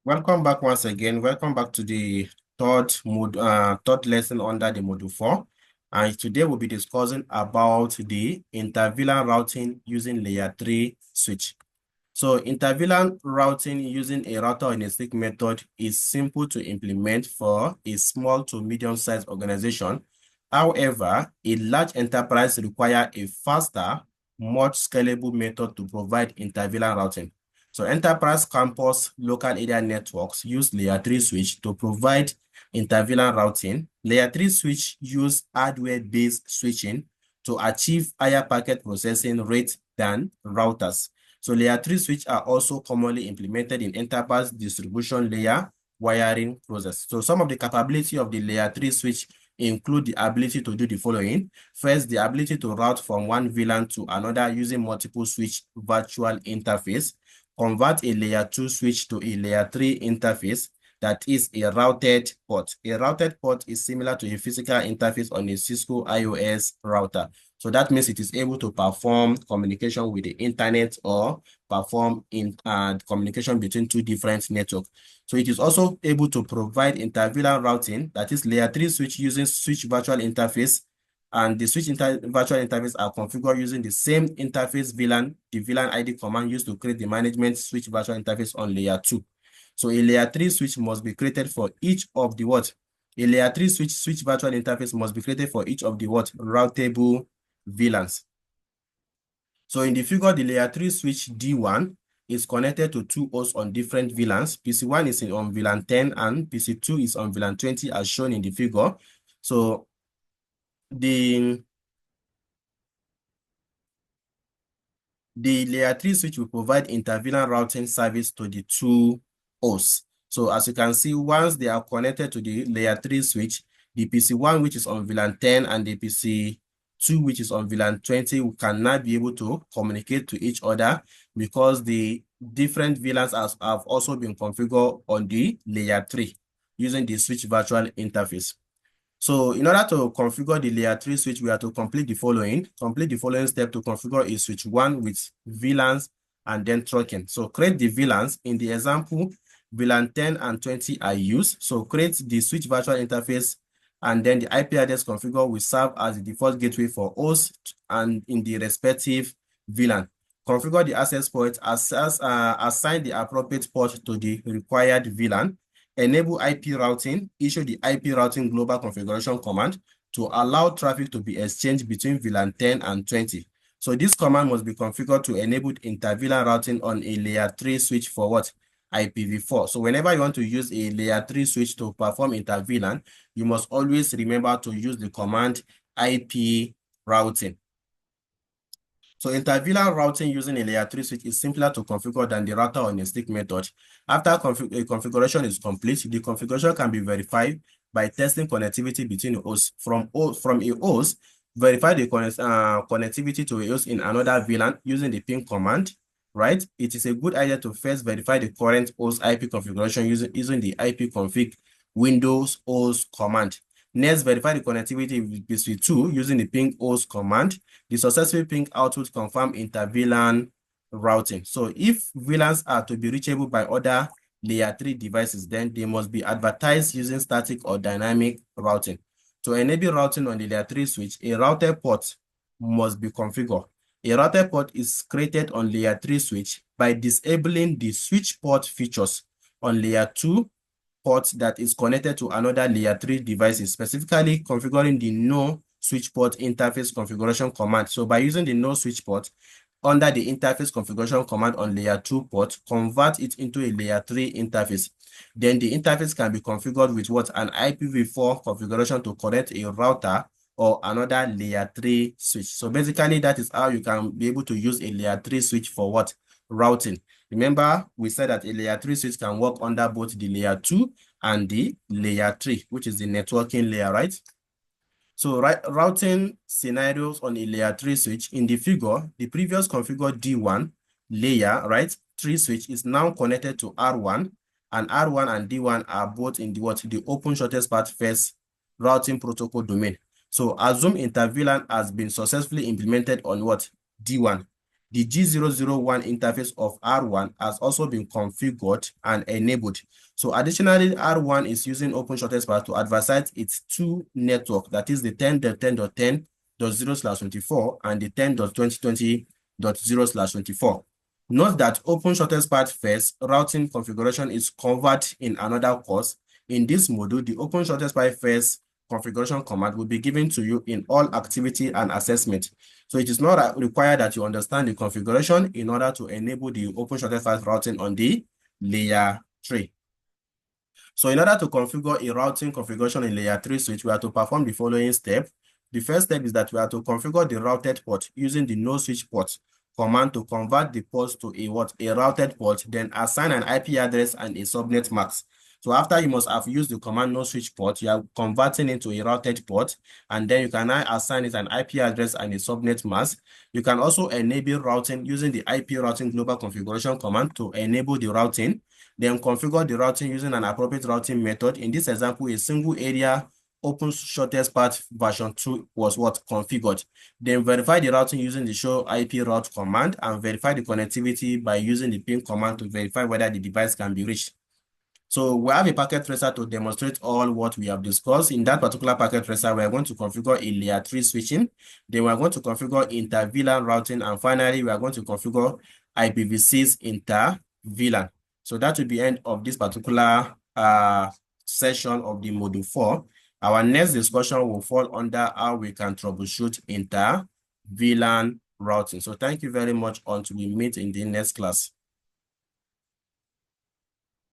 Welcome back once again. Welcome back to the third lesson under the module 4. And today we'll be discussing about the inter-VLAN routing using layer 3 switch. So inter-VLAN routing using a router in a stick method is simple to implement for a small to medium-sized organization. However, a large enterprise requires a faster, much scalable method to provide inter-VLAN routing. So enterprise campus local area networks use layer 3 switch to provide inter-VLAN routing. Layer 3 switch use hardware-based switching to achieve higher packet processing rate than routers. So layer 3 switch are also commonly implemented in enterprise distribution layer wiring process. So some of the capability of the layer 3 switch include the ability to do the following. First, the ability to route from one VLAN to another using multiple switch virtual interface. Convert a layer 2 switch to a layer 3 interface that is a routed port. A routed port is similar to a physical interface on a Cisco IOS router. So that means it is able to perform communication with the internet or perform in communication between two different networks. So it is also able to provide inter-VLAN routing, that is layer 3 switch using switch virtual interface, and the switch virtual interface are configured using the same interface VLAN, the VLAN ID command used to create the management switch virtual interface on layer 2. So a layer 3 switch must be created for each of the what? A layer 3 switch virtual interface must be created for each of the what? Routable VLANs. So in the figure, the layer 3 switch D1 is connected to two hosts on different VLANs. PC1 is on VLAN 10 and PC2 is on VLAN 20 as shown in the figure. So the layer 3 switch will provide inter-VLAN routing service to the two hosts. So as you can see, once they are connected to the layer 3 switch, the PC1, which is on VLAN 10, and the PC2, which is on VLAN 20, can now be able to communicate to each other because the different VLANs have also been configured on the layer 3 using the switch virtual interface. So in order to configure the layer 3 switch, we have to complete the following. Complete the following step to configure a switch 1 with VLANs and then trunking. So create the VLANs. In the example, VLAN 10 and 20 are used. So create the switch virtual interface, and then the IP address configure will serve as the default gateway for host and in the respective VLAN. Configure the access port, assign the appropriate port to the required VLAN. Enable IP routing, issue the IP routing global configuration command to allow traffic to be exchanged between VLAN 10 and 20. So this command must be configured to enable inter-VLAN routing on a layer 3 switch for what? IPv4. So whenever you want to use a layer 3 switch to perform inter-VLAN, you must always remember to use the command IP routing. So inter-VLAN routing using a layer 3 switch is simpler to configure than the router on a stick method. After a configuration is complete, the configuration can be verified by testing connectivity between the hosts. From a host, verify the connectivity to a host in another VLAN using the ping command, right? It is a good idea to first verify the current host IP configuration using the ipconfig Windows host command. Next, verify the connectivity with PC2 using the ping host command. The successful ping output confirm inter-VLAN routing. So if VLANs are to be reachable by other layer 3 devices, then they must be advertised using static or dynamic routing. To enable routing on the layer 3 switch, a router port must be configured. A router port is created on layer 3 switch by disabling the switch port features on layer 2 port that is connected to another layer 3 devices, specifically configuring the no switch port interface configuration command. So by using the no switch port under the interface configuration command on layer 2 port, convert it into a layer 3 interface. Then the interface can be configured with what? An IPv4 configuration to connect a router or another layer 3 switch. So basically that is how you can be able to use a layer 3 switch for what? Routing. Remember, we said that a layer 3 switch can work under both the layer 2 and the layer 3, which is the networking layer, right? So routing scenarios on a layer 3 switch. In the figure, the previous configured D1 layer, right, 3 switch is now connected to R1, and R1 and D1 are both in the what? The open shortest path first routing protocol domain. So assume inter-VLAN has been successfully implemented on what? D1. The G001 interface of R1 has also been configured and enabled. So additionally, R1 is using open shortest path to advertise its two network, that is the 10.10.10.0/24 and the 10.2020.0/24. Note that open shortest path first routing configuration is covered in another course. In this module, the open shortest path first configuration command will be given to you in all activity and assessment. So it is not required that you understand the configuration in order to enable the open shortest path routing on the layer 3. So in order to configure a routing configuration in layer 3 switch, we have to perform the following step. The first step is that we have to configure the routed port using the no switch port command to convert the ports to a routed port, then assign an IP address and a subnet mask. So after you must have used the command no switch port, you are converting it to a routed port, and then you can now assign it an IP address and a subnet mask. You can also enable routing using the IP routing global configuration command to enable the routing. Then configure the routing using an appropriate routing method. In this example, a single area open shortest path version 2 was configured. Then verify the routing using the show IP route command and verify the connectivity by using the ping command to verify whether the device can be reached. So we have a packet tracer to demonstrate all what we have discussed. In that particular packet tracer, we are going to configure a layer 3 switching. Then we are going to configure inter-VLAN routing. And finally, we are going to configure IPv6 inter-VLAN. So that will be the end of this particular session of the module 4. Our next discussion will fall under how we can troubleshoot inter-VLAN routing. So thank you very much until we meet in the next class.